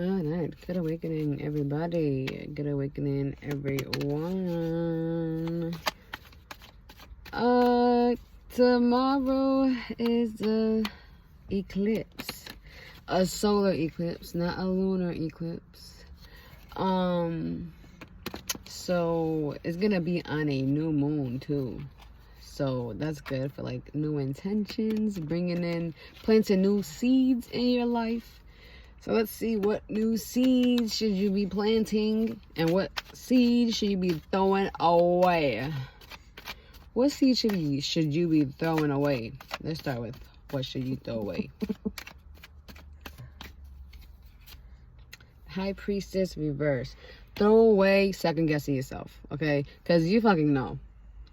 Alright, good awakening, everybody. Good awakening, everyone. Tomorrow is the eclipse. A solar eclipse, not a lunar eclipse. So it's gonna be on a new moon too. So that's good for like new intentions, bringing in, planting new seeds in your life. So let's see, what new seeds should you be planting and what seeds should you be throwing away? What seeds should you be throwing away? Let's start with what should you throw away? High Priestess reverse. Throw away second guessing yourself, okay? Because you fucking know.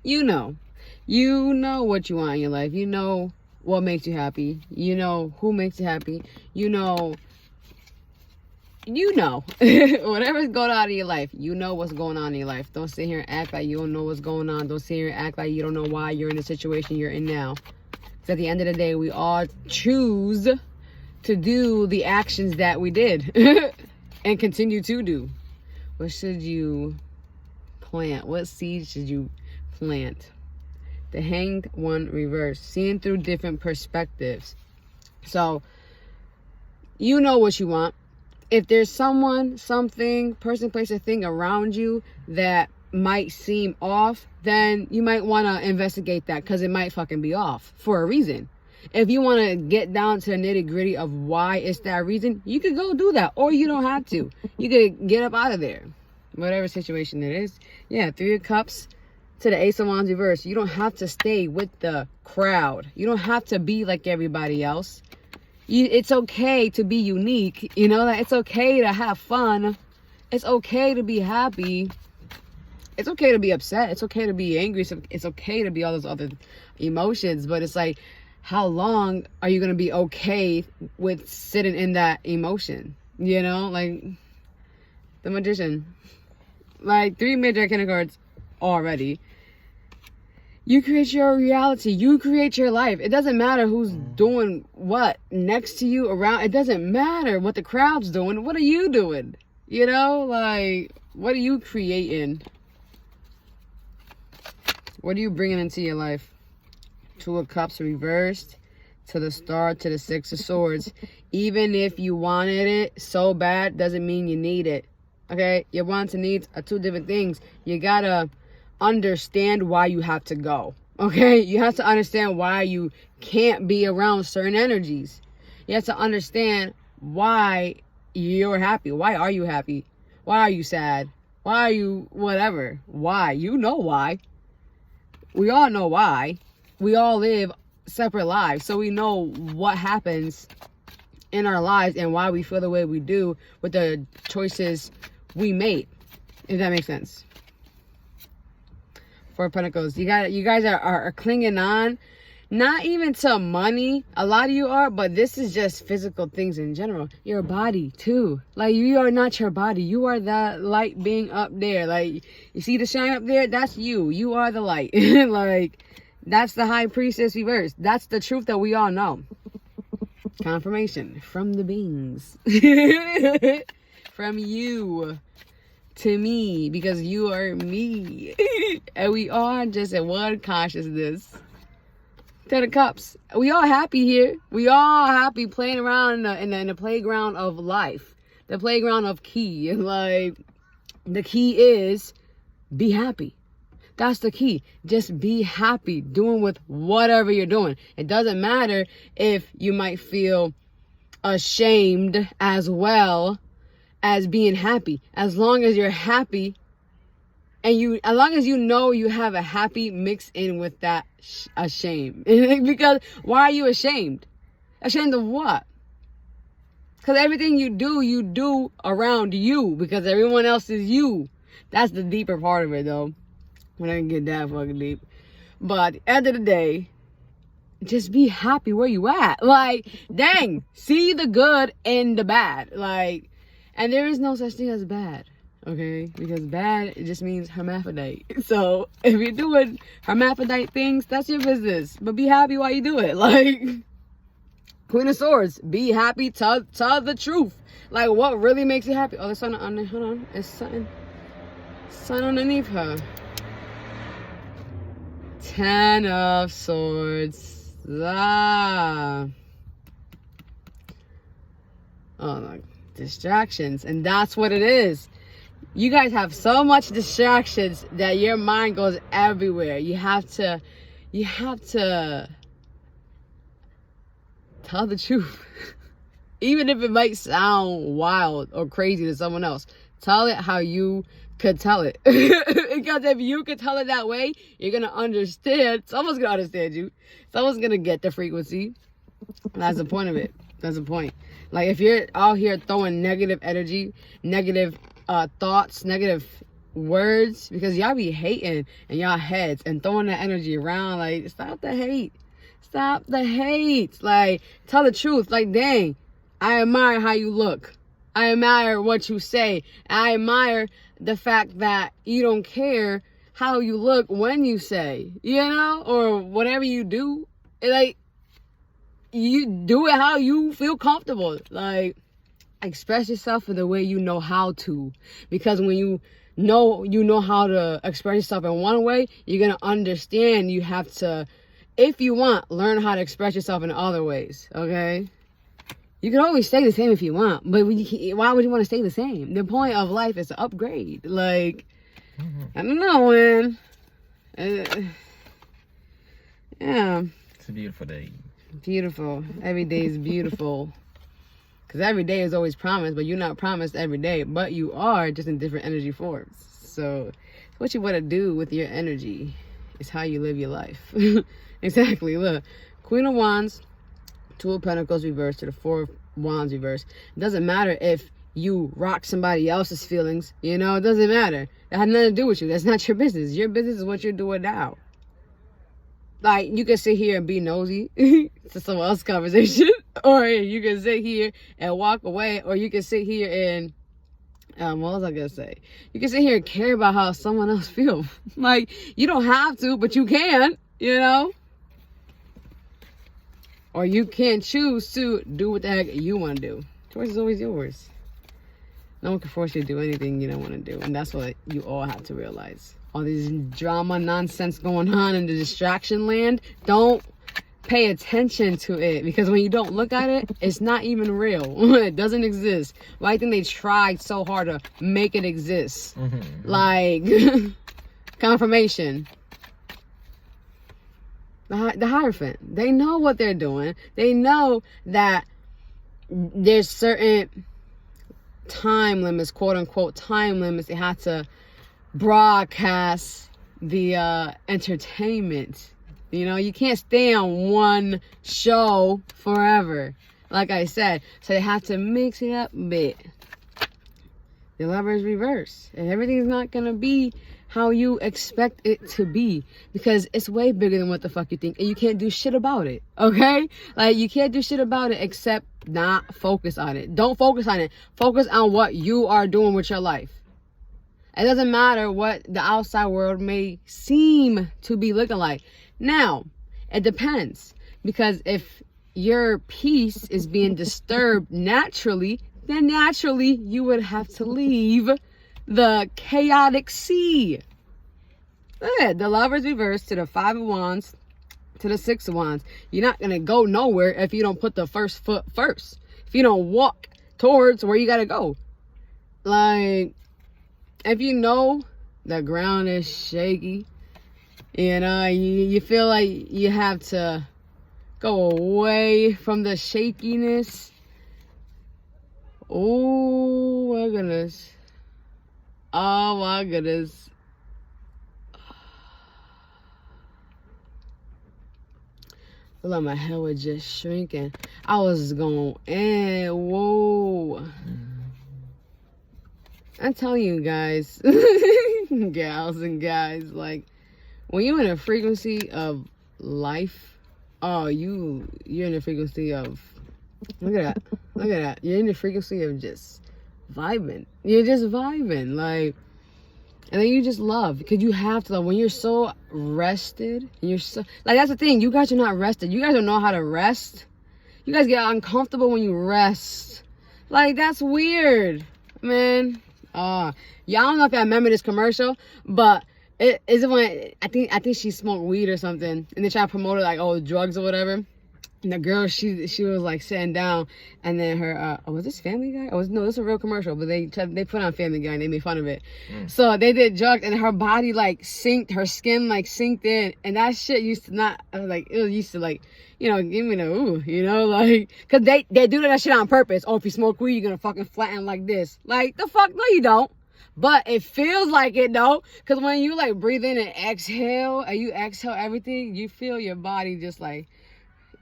You know what you want in your life. You know what makes you happy. You know who makes you happy. You know whatever's going on in your life, you know what's going on in your life. Don't sit here and act like you don't know what's going on. Don't sit here and act like you don't know why you're in the situation you're in now. Because at the end of the day, we all choose to do the actions that we did and continue to do. What should you plant? What seeds should you plant? The Hanged One reverse, seeing through different perspectives. So you know what you want. If there's someone, something, person, place, or thing around you that might seem off, then you might want to investigate that, because it might fucking be off for a reason. If you want to get down to the nitty gritty of why it's that reason, you could go do that, or you don't have to. You could get up out of there, whatever situation it is. Yeah, 3 of Cups to the Ace of Wands reverse. You don't have to stay with the crowd. You don't have to be like everybody else. It's okay to be unique, you know, that it's okay to have fun. It's okay to be happy. It's okay to be upset. It's okay to be angry. It's okay to be all those other emotions. But it's like, how long are you going to be okay with sitting in that emotion? You know, like the Magician. Like 3 major arcana cards already. You create your reality. You create your life. It doesn't matter who's doing what next to you, around. It doesn't matter what the crowd's doing. What are you doing? You know, like, what are you creating? What are you bringing into your life? 2 of Cups reversed to the Star, to the 6 of Swords. Even if you wanted it so bad, doesn't mean you need it. Okay? Your wants and needs are 2 different things. You gotta understand why you have to go. Okay? You have to understand why you can't be around certain energies. You have to understand why you're happy. Why are you happy? Why are you sad? Why are you whatever? Why? You know why. We all know why. We all live separate lives, so we know what happens in our lives and why we feel the way we do with the choices we made, if that makes sense. 4 of Pentacles. You guys are clinging on, not even to money. A lot of you are, but this is just physical things in general. Your body too. Like, you are not your body. You are that light being up there. Like, you see the shine up there? That's you. You are the light. Like, that's the High Priestess reverse. That's the truth that we all know. Confirmation from the beings. From you to me, because you are me. And we are just in one consciousness. 10 of Cups. We all happy here. We all happy playing around in the playground of life. The playground of key. Like, the key is be happy. That's the key. Just be happy doing with whatever you're doing. It doesn't matter if you might feel ashamed as well as being happy. As long as you're happy, and as long as you know you have a happy mixed in with that shame. Because why are you ashamed? Ashamed of what? Because everything you do around you, because everyone else is you. That's the deeper part of it, though. When I can get that fucking deep. But at the end of the day, just be happy where you at. Like, dang, see the good in the bad. Like, and there is no such thing as bad, okay? Because bad, it just means hermaphrodite. So if you're doing hermaphrodite things, that's your business. But be happy while you do it. Like, Queen of Swords. Be happy. Tell the truth. Like, what really makes you happy? Oh, there's something under. Hold on. It's something underneath her. 10 of Swords. Ah. Oh, my. Distractions. And that's what it is. You guys have so much distractions that your mind goes everywhere. You have to tell the truth. Even if it might sound wild or crazy to someone else, tell it how you could tell it. Because if you could tell it that way, you're going to understand. Someone's going to understand you. Someone's going to get the frequency. That's the point of it. That's the point. Like, if you're out here throwing negative energy, negative thoughts, negative words, because y'all be hating in y'all heads and throwing that energy around, like, stop the hate. Stop the hate. Like, tell the truth. Like, dang, I admire how you look. I admire what you say. I admire the fact that you don't care how you look when you say, you know, or whatever you do. Like, you do it how you feel comfortable. Like, express yourself in the way you know how to. Because when you know how to express yourself in one way, you're going to understand you have to, if you want, learn how to express yourself in other ways, okay? You can always stay the same if you want, but why would you want to stay the same? The point of life is to upgrade. Like, I don't know, man. Yeah. It's a beautiful day. Beautiful. Every day is beautiful. Because every day is always promised, but you're not promised every day. But you are, just in different energy forms. So what you want to do with your energy is how you live your life. Exactly. Look, Queen of Wands, Two of Pentacles reversed to the Four of Wands reversed. It doesn't matter if you rock somebody else's feelings. You know, it doesn't matter. That has nothing to do with you. That's not your business. Your business is what you're doing now. Like, you can sit here and be nosy to someone else's conversation, or you can sit here and walk away, or you can sit here and, what was I gonna say? You can sit here and care about how someone else feels. Like, you don't have to, but you can, you know? Or you can choose to do what the heck you want to do. Choice is always yours. No one can force you to do anything you don't want to do, and that's what you all have to realize. All this drama nonsense going on in the distraction land, don't pay attention to it, because when you don't look at it, it's not even real. It doesn't exist. Well, I think they tried so hard to make it exist. Like, confirmation. The Hierophant, they know what they're doing. They know that there's certain time limits, quote unquote time limits. They have to broadcast the entertainment. You know, you can't stay on one show forever, like I said. So they have to mix it up a bit. The Lover's reverse, and everything's not gonna be how you expect it to be, because it's way bigger than what the fuck you think, and you can't do shit about it, okay? Like, you can't do shit about it except not focus on it. Don't focus on it. Focus on what you are doing with your life. It doesn't matter what the outside world may seem to be looking like. Now, it depends, because if your peace is being disturbed naturally, then naturally you would have to leave the chaotic sea. Look at the Lover's reversed to the Five of Wands to the Six of Wands. You're not going to go nowhere if you don't put the first foot first. If you don't walk towards where you got to go. Like, if you know the ground is shaky, you know, you feel like you have to go away from the shakiness. Oh my goodness. Oh my goodness. I thought my head was just shrinking. I was going, whoa. I'm telling you guys, gals and guys, like, when you're in a frequency of life, oh, you're in a frequency of, look at that. You're in the frequency of just vibing. You're just vibing, like, and then you just love, because you have to love. When you're so rested, and you're so, like, that's the thing, you guys are not rested. You guys don't know how to rest. You guys get uncomfortable when you rest. Like, that's weird, man. Y'all don't know if y'all remember this commercial, but it is when I think she smoked weed or something, and they try to promote it like, oh, drugs or whatever. And the girl, she was like sitting down, and then her, was this Family Guy? No, this is a real commercial, but they put on Family Guy and they made fun of it. So they did drugs, and her body like synced, her skin like synced in, and that shit used to not, like, it used to like, you know, give me the ooh, you know, like, cause they do that shit on purpose. Oh, if you smoke weed, you're gonna fucking flatten like this. Like, the fuck, no you don't. But it feels like it though, cause when you like breathe in and exhale, and you exhale everything, you feel your body just like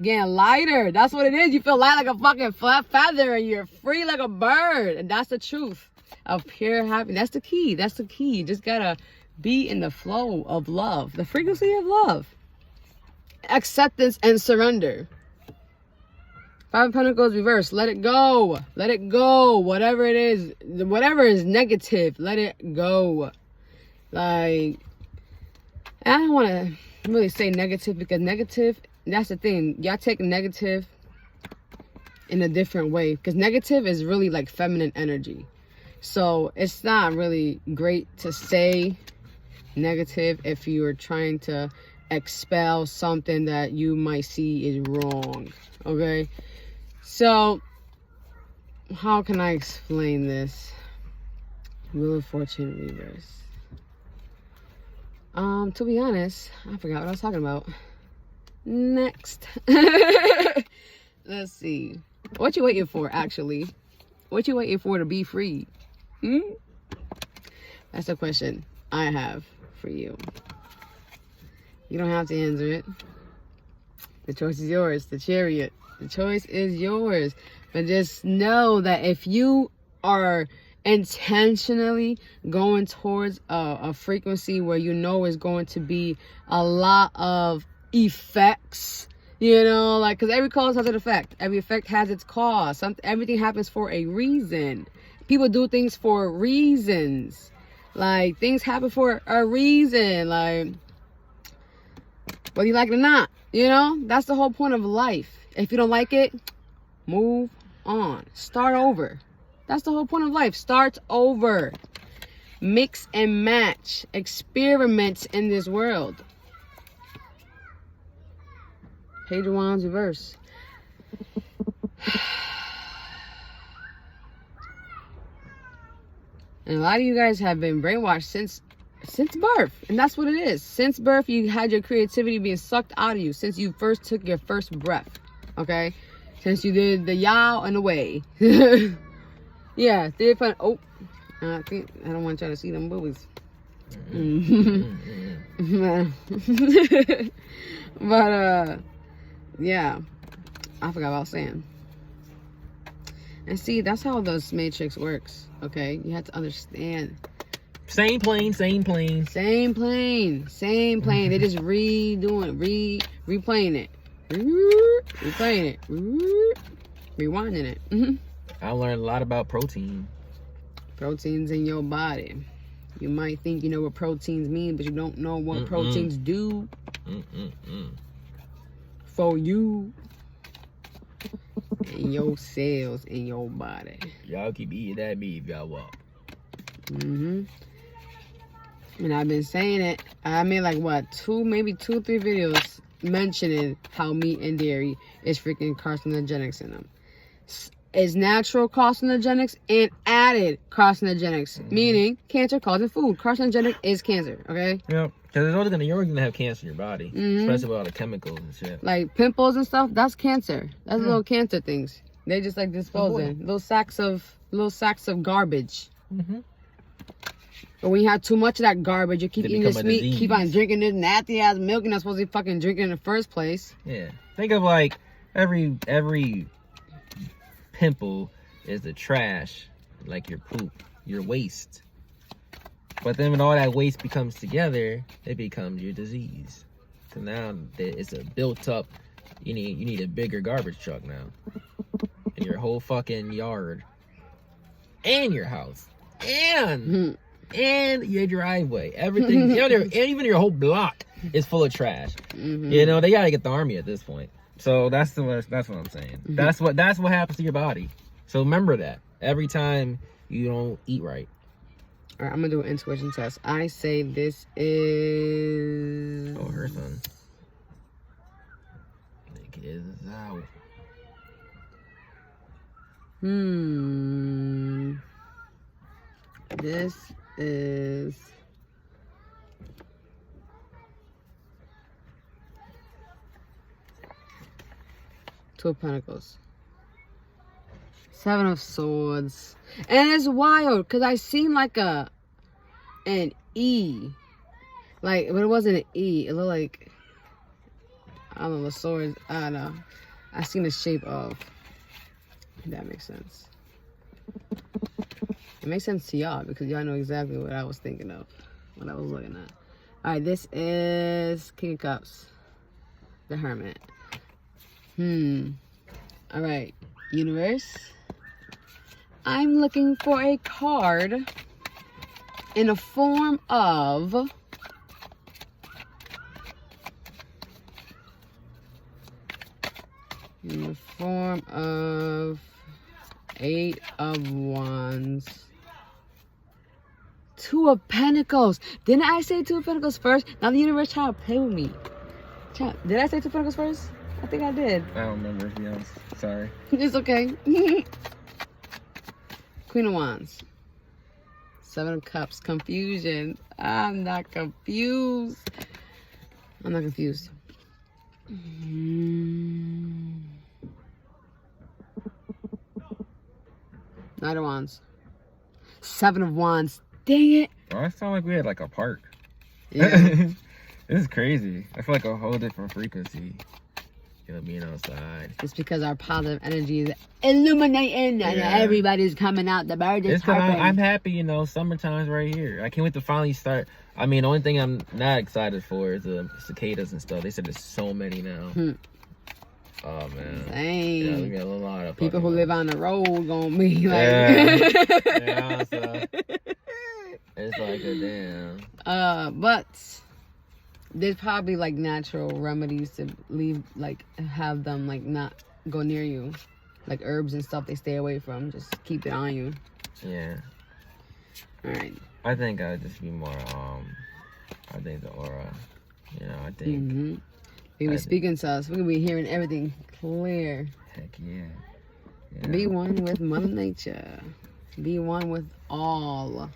getting lighter. That's what it is. You feel light like a fucking feather, and you're free like a bird. And that's the truth of pure happiness. That's the key. That's the key. You just gotta be in the flow of love, the frequency of love, acceptance and surrender. Five of Pentacles reverse. Let it go. Let it go. Whatever it is, whatever is negative, let it go. Like, I don't want to really say negative, because negative, that's the thing. Y'all take negative in a different way, because negative is really like feminine energy. So it's not really great to say negative if you are trying to expel something that you might see is wrong. Okay? So, how can I explain this? Wheel of Fortune reverse. To be honest, I forgot what I was talking about. Next. Let's see. What you waiting for, actually? What you waiting for to be free? That's the question I have for you. You don't have to answer it. The choice is yours. The Chariot. The choice is yours. But just know that if you are intentionally going towards a frequency where you know is going to be a lot of effects, you know, like, because every cause has an effect. Every effect has its cause. Everything happens for a reason. People do things for reasons. Like, things happen for a reason. Like, whether you like it or not, you know, that's the whole point of life. If you don't like it, move on. Start over. That's the whole point of life. Start over. Mix and match. Experiment in this world. Page of Wands reverse. And a lot of you guys have been brainwashed since birth. And that's what it is. Since birth, you had your creativity being sucked out of you. Since you first took your first breath. Okay? Since you did the yow and the way. Yeah. Oh. I don't want y'all to see them boobies. But, yeah. I forgot what I was saying. And see, that's how this matrix works. Okay? You have to understand. Same plane, same plane. Same plane. Same plane. They just replaying it. Replaying it. Rewinding it. I learned a lot about protein. Proteins in your body. You might think you know what proteins mean, but you don't know what proteins do for you and your cells in your body. Y'all keep eating that meat if y'all want. And I've been saying it. I made like what, 3 videos mentioning how meat and dairy is freaking carcinogenics in them. It's natural carcinogenics and added carcinogenics, meaning cancer causing food. Carcinogenic is cancer, okay? Yeah, because you're always gonna have cancer in your body, especially with all the chemicals and shit. Like pimples and stuff, that's cancer. That's little cancer things. They just like disposing little sacks of garbage. But when you have too much of that garbage, you keep eating this meat, keep on drinking this nasty ass milk, and not supposed to be fucking drinking in the first place. Yeah, think of like every pimple is the trash, like your poop, your waste. But then when all that waste becomes together, it becomes your disease. So now it's a built up. You need a bigger garbage truck now in your whole fucking yard, and your house, and your driveway. Everything, even your whole block is full of trash. You know, they gotta get the army at this point. So that's what I'm saying. That's what happens to your body. So remember that every time you don't eat right. All right, I'm gonna do an intuition test. I say this is. Oh, her son. It is out. This is. Two of Pentacles. Seven of Swords. And it's wild because I seen like an E. Like, but it wasn't an E. It looked like, I don't know, the swords. I don't know. I seen the shape of. If that makes sense. It makes sense to y'all because y'all know exactly what I was thinking of. What I was looking at. Alright, this is King of Cups. The Hermit. Alright, universe. I'm looking for a card in the form of Eight of Wands. Two of Pentacles. Didn't I say Two of Pentacles first? Now the universe trying to play with me. Did I say Two of Pentacles first? I think I did. I don't remember, to be honest. Sorry. It's okay. Queen of Wands. Seven of Cups. Confusion. I'm not confused. Knight of Wands. Seven of Wands. Dang it. Oh, it sounded like we had like a park. Yeah. This is crazy. I feel like a whole different frequency. You know, being outside. It's because our positive energy is illuminating and everybody's coming out. The bird is harping. I'm happy, you know, summertime's right here. I can't wait to finally start. I mean, the only thing I'm not excited for is the cicadas and stuff. They said there's so many now. Oh, man. Dang. Yeah, we got a lot of people who live on the road gonna be like... Yeah, so it's like a damn. But there's probably like natural remedies to leave, like have them like not go near you, like herbs and stuff they stay away from. Just keep it on you. Yeah. All right. I think I'd just be more. I think the aura. You know, I think. They be speaking to us. We're gonna be hearing everything clear. Heck yeah. Be one with Mother Nature. Be one with all,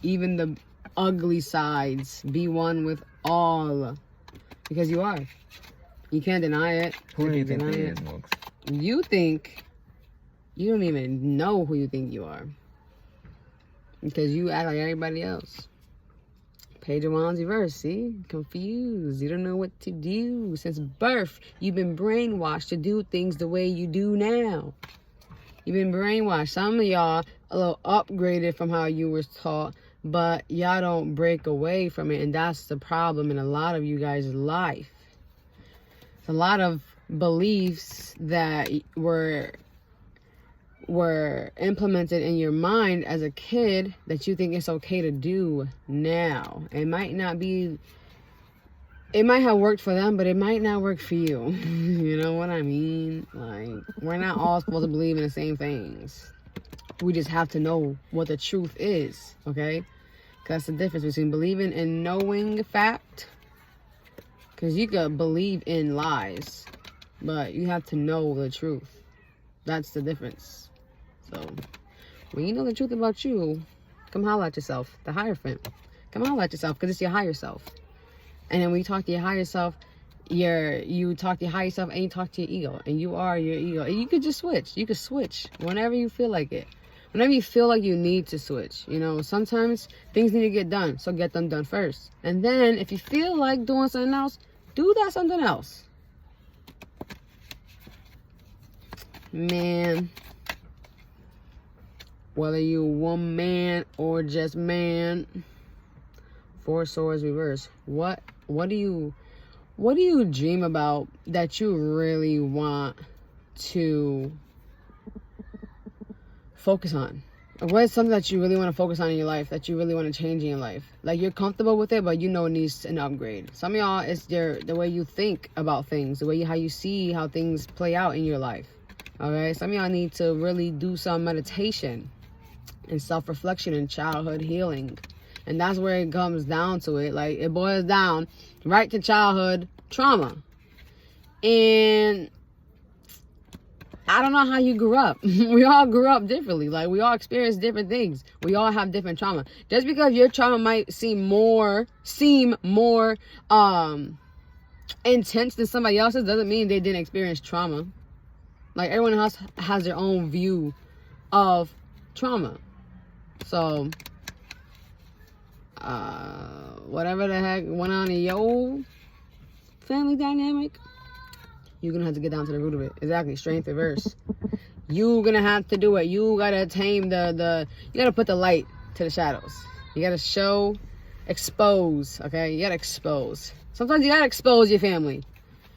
even the ugly sides. Be one with all, because you are. You can't deny it. Who do you think he is, Mooks? You think you don't even know who you think you are, because you act like everybody else. Page of Wands reverse. See, confused. You don't know what to do. Since birth, you've been brainwashed to do things the way you do now. You've been brainwashed. Some of y'all a little upgraded from how you was taught, but y'all don't break away from it, and that's the problem in a lot of you guys' life. It's a lot of beliefs that were implemented in your mind as a kid that you think it's okay to do now. It might not be, it might have worked for them, but it might not work for you. You know what I mean? Like, we're not all supposed to believe in the same things. We just have to know what the truth is, okay? Because that's the difference between believing and knowing fact. Because you could believe in lies, but you have to know the truth. That's the difference. So, when you know the truth about you, come holler at yourself, the Hierophant. Come holler at yourself, because it's your higher self. And then when you talk to your higher self, you talk to your higher self and you talk to your ego. And you are your ego. And you could just switch. You could switch whenever you feel like it. Whenever you feel like you need to switch. You know, sometimes things need to get done. So get them done first. And then if you feel like doing something else, do that something else. Man. Whether you woman or just man. Four Swords reverse. What do you dream about that you really want to focus on? What is something that you really want to focus on in your life, that you really want to change in your life? Like, you're comfortable with it, but you know it needs an upgrade. Some of y'all, it's the way you think about things, the way how you see how things play out in your life. Okay? Some of y'all need to really do some meditation and self-reflection and childhood healing. And that's where it comes down to it. Like, it boils down right to childhood trauma. And I don't know how you grew up. We all grew up differently. Like, we all experience different things. We all have different trauma. Just because your trauma might seem more intense than somebody else's doesn't mean they didn't experience trauma. Like, everyone else has their own view of trauma. So, whatever the heck went on in your family dynamic, you're gonna have to get down to the root of it. Exactly, strength reverse. You're gonna have to do it. You gotta tame you gotta put the light to the shadows. You gotta expose, okay? You gotta expose. Sometimes you gotta expose your family.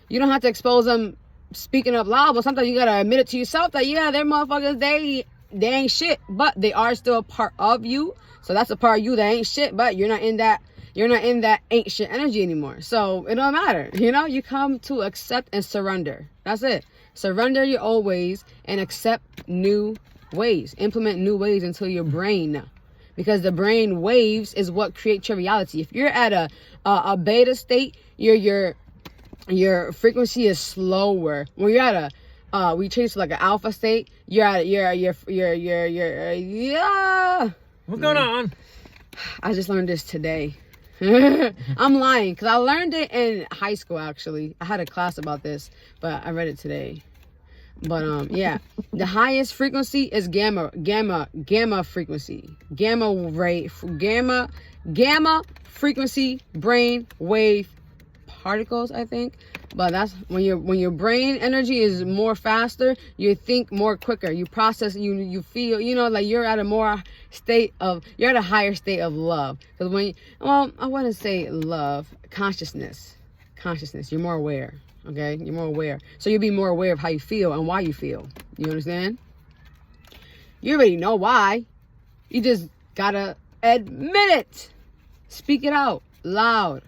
You don't have to expose them speaking up loud, but sometimes you gotta admit it to yourself that, yeah, they're motherfuckers, they ain't shit, but they are still a part of you. So that's a part of you that ain't shit, but you're not in that ain't shit energy anymore. So it don't matter. You know, you come to accept and surrender. That's it. Surrender your old ways and accept new ways. Implement new ways into your brain. Because the brain waves is what creates your reality. If you're at a beta state, your frequency is slower. When you're at we change to like an alpha state, you're at yeah. What's going on? I just learned this today. I'm lying, because I learned it in high school, actually. I had a class about this, but I read it today. But yeah, the highest frequency is gamma frequency. Gamma frequency brain wave particles, I think. But that's when your brain energy is more faster, you think more quicker, you process, you feel, you know, like you're at a higher state of love. Because I wouldn't say love, consciousness, you're more aware. Okay, you're more aware, so you'll be more aware of how you feel and why you feel. You understand? You already know why. You just gotta admit it. Speak it out loud.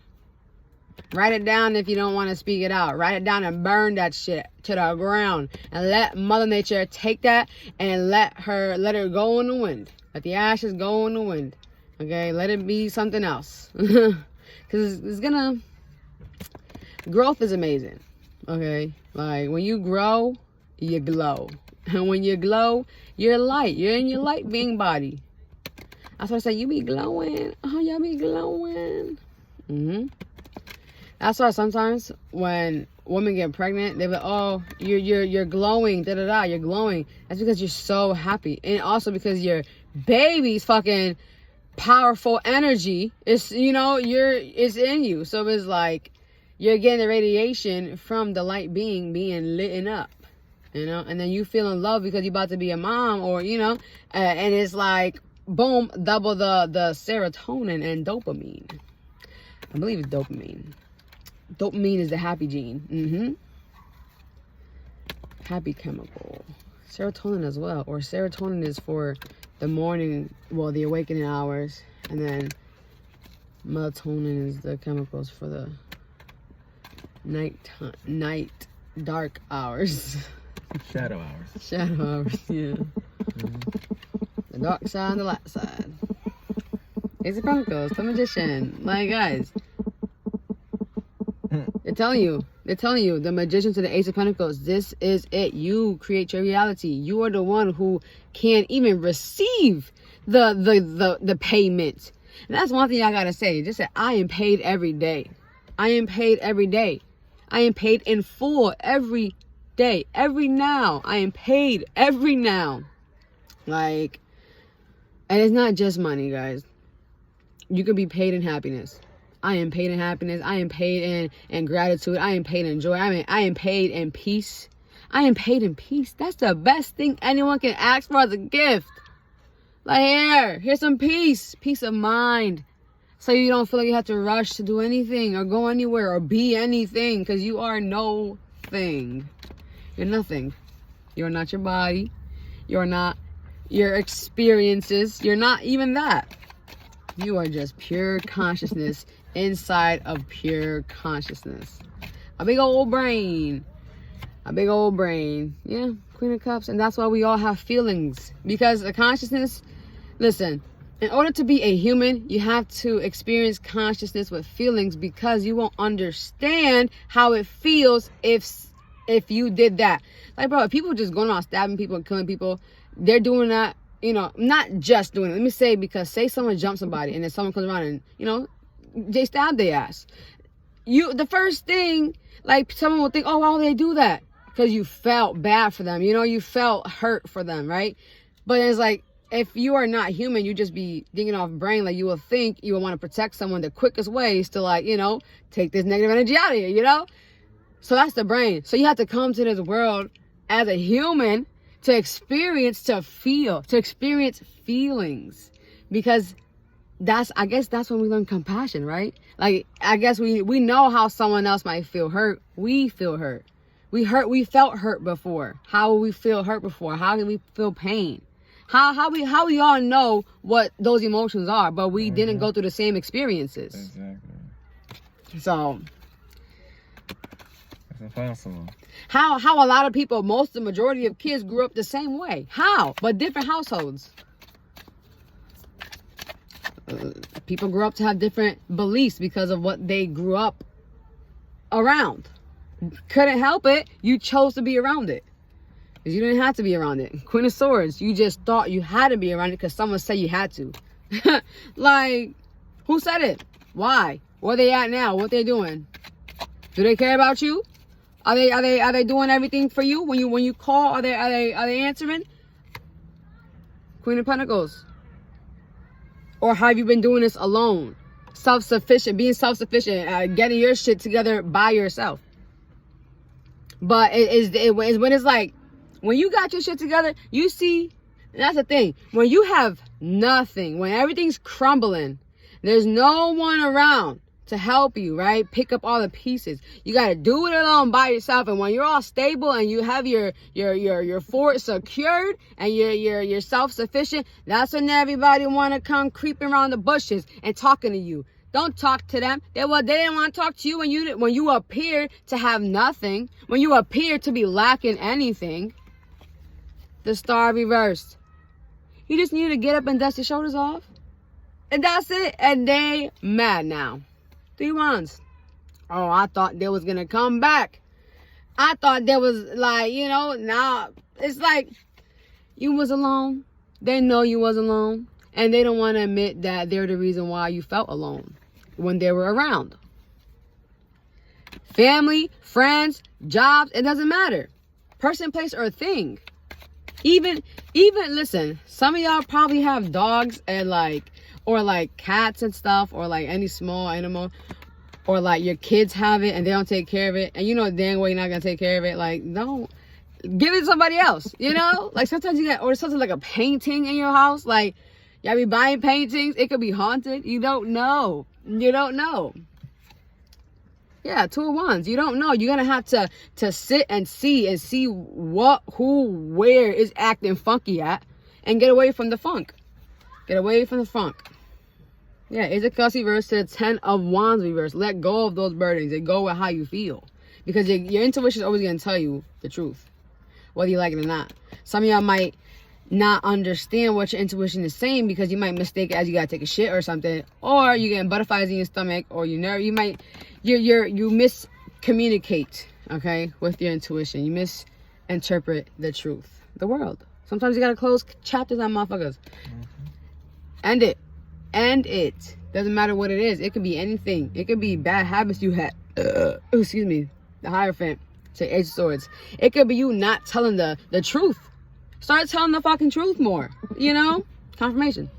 Write it down if you don't want to speak it out. Write it down and burn that shit to the ground. And let Mother Nature take that and let her go in the wind. Let the ashes go in the wind. Okay? Let it be something else. Because growth is amazing. Okay? Like, when you grow, you glow. And when you glow, you're light. You're in your light being body. That's why I say, you be glowing. Oh, y'all be glowing. That's why sometimes when women get pregnant, they be like, oh, you're glowing, da-da-da, you're glowing. That's because you're so happy. And also because your baby's fucking powerful energy is, it's in you. So it's like you're getting the radiation from the light being lit up, and then you feel in love because you're about to be a mom, or, and it's like, boom, double the serotonin and dopamine. I believe it's dopamine. Dopamine is the happy gene. Happy chemical. Serotonin as well. Or serotonin is for the morning, the awakening hours. And then melatonin is the chemicals for the night dark hours. Shadow hours. Shadow hours, yeah. The dark side and the light side. It's the chemicals, the magician. Like, guys. They're telling you, the magician to the Ace of Pentacles, this is it. You create your reality. You are the one who can't even receive the payment. And that's one thing I gotta say. Just say, I am paid every day. I am paid every day. I am paid in full every day. Every now. I am paid every now. Like, and it's not just money, guys. You can be paid in happiness. I am paid in happiness. I am paid in gratitude. I am paid in joy. I am paid in peace. I am paid in peace. That's the best thing anyone can ask for as a gift. Like, here's some peace. Peace of mind. So you don't feel like you have to rush to do anything or go anywhere or be anything, because you are no thing. You're nothing. You're not your body. You're not your experiences. You're not even that. You are just pure consciousness inside of pure consciousness. A big old brain. A big old brain. Yeah, Queen of Cups. And that's why we all have feelings. Because the consciousness, listen, in order to be a human, you have to experience consciousness with feelings, because you won't understand how it feels if you did that. Like, bro, if people just going around stabbing people and killing people, they're doing that, you know, not just doing it. Let me say, because say someone jumps somebody and then someone comes around and, you know, they stab their ass. The first thing, like, someone will think, oh, why would they do that? Because you felt bad for them, you know, you felt hurt for them, right? But it's like, if you are not human, you just be thinking off brain. Like, you will think you will want to protect someone. The quickest way is to, like, you know, take this negative energy out of here, you know? So that's the brain. So you have to come to this world as a human to experience, to experience feelings. Because I guess that's when we learn compassion, right? Like, I guess we know how someone else might feel hurt. We feel hurt. We felt hurt before. How will we feel hurt before? How can we feel pain? How we all know what those emotions are, but we didn't go through the same experiences. Exactly. So it's impossible. How a lot of people, the majority of kids grew up the same way. How? But different households. People grew up to have different beliefs because of what they grew up around. Couldn't help it. You chose to be around it. Because you didn't have to be around it. Queen of Swords, you just thought you had to be around it because someone said you had to. Like, who said it? Why? Where they at now? What they doing? Do they care about you? Are they doing everything for you when you call? Are they answering? Queen of Pentacles. Or have you been doing this alone? Self-sufficient, being self-sufficient, getting your shit together by yourself. But it when it's like, when you got your shit together, you see, that's the thing. When you have nothing, when everything's crumbling, there's no one around to help you, right? Pick up all the pieces. You got to do it alone by yourself. And when you're all stable and you have your fort secured and you're self-sufficient, that's when everybody want to come creeping around the bushes and talking to you. Don't talk to them. They didn't want to talk to you when you appear to have nothing, when you appear to be lacking anything. The star reversed. You just need to get up and dust your shoulders off. And that's it. And they mad now. 3 Wands. Oh, I thought they was going to come back. I thought there was, like, you know, now it's like you was alone. They know you was alone. And they don't want to admit that they're the reason why you felt alone when they were around. Family, friends, jobs, it doesn't matter. Person, place, or thing. Even listen, some of y'all probably have dogs and or cats and stuff, or like any small animal, or like your kids have it and they don't take care of it, and you know dang well you're not gonna take care of it. Like, don't give it to somebody else, you know? Like, sometimes you get, or something like a painting in your house, like y'all be buying paintings, it could be haunted. You don't know. Yeah, 2 of Wands. You don't know. You're gonna have to sit and see what, who, where is acting funky at, and get away from the funk. Get away from the funk. Yeah, is it cuss reverse to the 10 of Wands reverse. Let go of those burdens and go with how you feel, because your intuition is always gonna tell you the truth, whether you like it or not. Some of y'all might not understand what your intuition is saying, because you might mistake it as you gotta take a shit or something, or you getting butterflies in your stomach, or you miscommunicate, okay, with your intuition. You misinterpret the truth, the world. Sometimes you gotta close chapters on motherfuckers. End it. Doesn't matter what it is. It could be anything. It could be bad habits you had. Excuse me. The Hierophant. Say Ace of Swords. It could be you not telling the truth. Start telling the fucking truth more. You know? Confirmation.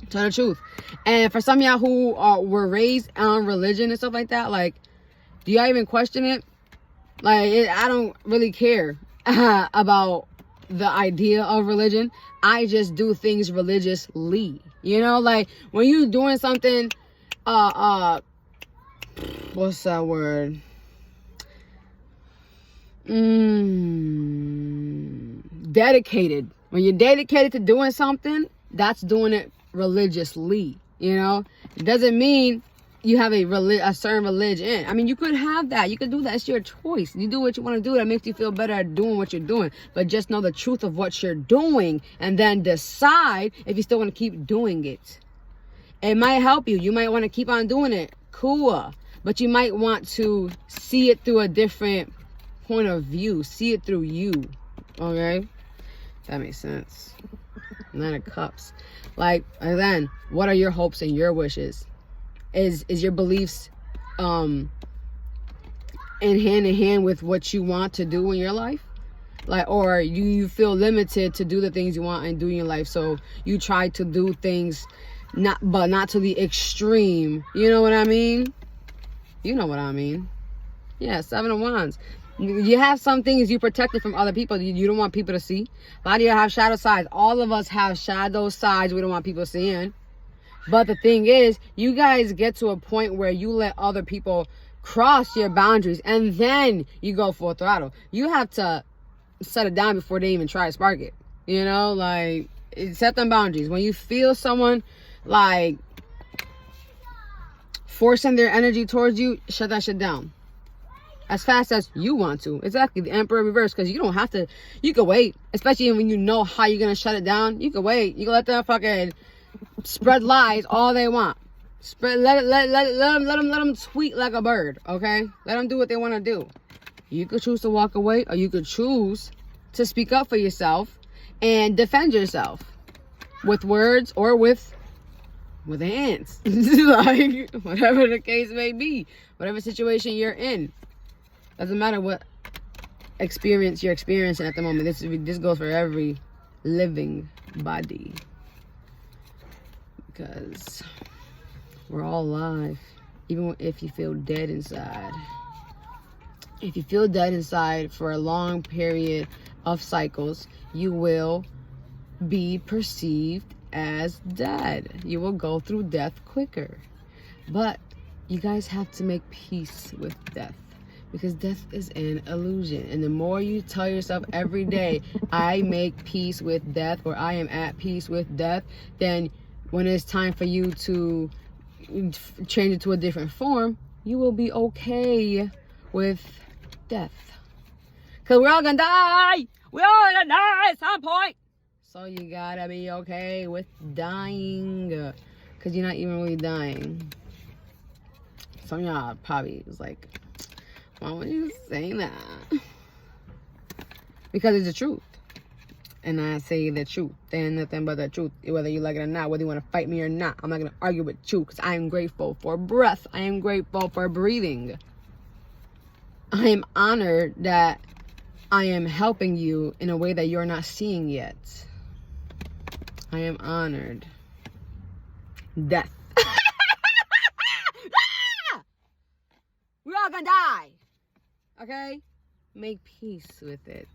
Tell the truth. And for some of y'all who were raised on religion and stuff like that, like, do y'all even question it? Like, I don't really care about the idea of religion. I just do things religiously. You know, like, when you doing something, what's that word? Dedicated. When you're dedicated to doing something, that's doing it religiously, you know? It doesn't mean you have a certain religion. I mean, you could have that. You could do that. It's your choice. You do what you want to do. That makes you feel better at doing what you're doing. But just know the truth of what you're doing and then decide if you still want to keep doing it. It might help you. You might want to keep on doing it. Cool. But you might want to see it through a different point of view. See it through you. Okay? That makes sense. Nine of Cups. Like, again, what are your hopes and your wishes? Is your beliefs in hand with what you want to do in your life? Like, or you feel limited to do the things you want and do in your life, so you try to do things not to the extreme. You know what I mean? You know what I mean. Yeah, 7 of Wands. You have some things you protected from other people you don't want people to see. A lot of you have shadow sides. All of us have shadow sides we don't want people seeing. But the thing is, you guys get to a point where you let other people cross your boundaries and then you go full throttle. You have to set it down before they even try to spark it. You know, like, set them boundaries. When you feel someone like forcing their energy towards you, shut that shit down as fast as you want to. Exactly, the Emperor reverse, because you don't have to. You can wait, especially when you know how you're gonna shut it down. You can wait. You can let them fucking spread lies all they want. Let them tweet like a bird. Okay, let them do what they want to do. You could choose to walk away, or you could choose to speak up for yourself and defend yourself with words or with hands. Like, whatever the case may be, whatever situation you're in. Doesn't matter what experience you're experiencing at the moment. This goes for every living body. Because we're all alive, even if you feel dead inside. If you feel dead inside for a long period of cycles, you will be perceived as dead. You will go through death quicker. But you guys have to make peace with death, because death is an illusion. And the more you tell yourself every day, I make peace with death, or I am at peace with death, then when it's time for you to change it to a different form, you will be okay with death. Because we're all gonna die. We're all gonna die at some point. So you gotta be okay with dying. Because you're not even really dying. Some of y'all probably was like, why would you say that? Because it's the truth. And I say the truth and nothing but the truth, whether you like it or not, whether you want to fight me or not. I'm not going to argue with you, because I am grateful for breath. I am grateful for breathing. I am honored that I am helping you in a way that you're not seeing yet. I am honored. Death. We're all going to die. Okay? Make peace with it.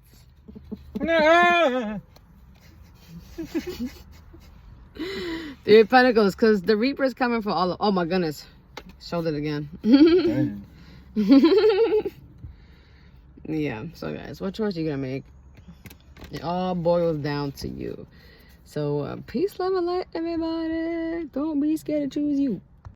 Three of Pentacles, because the Reaper is coming for all of... Oh my goodness. Showed it again. Yeah, so guys, what choice are you gonna make? It all boils down to you. So peace, love, and light, everybody. Don't be scared to choose you.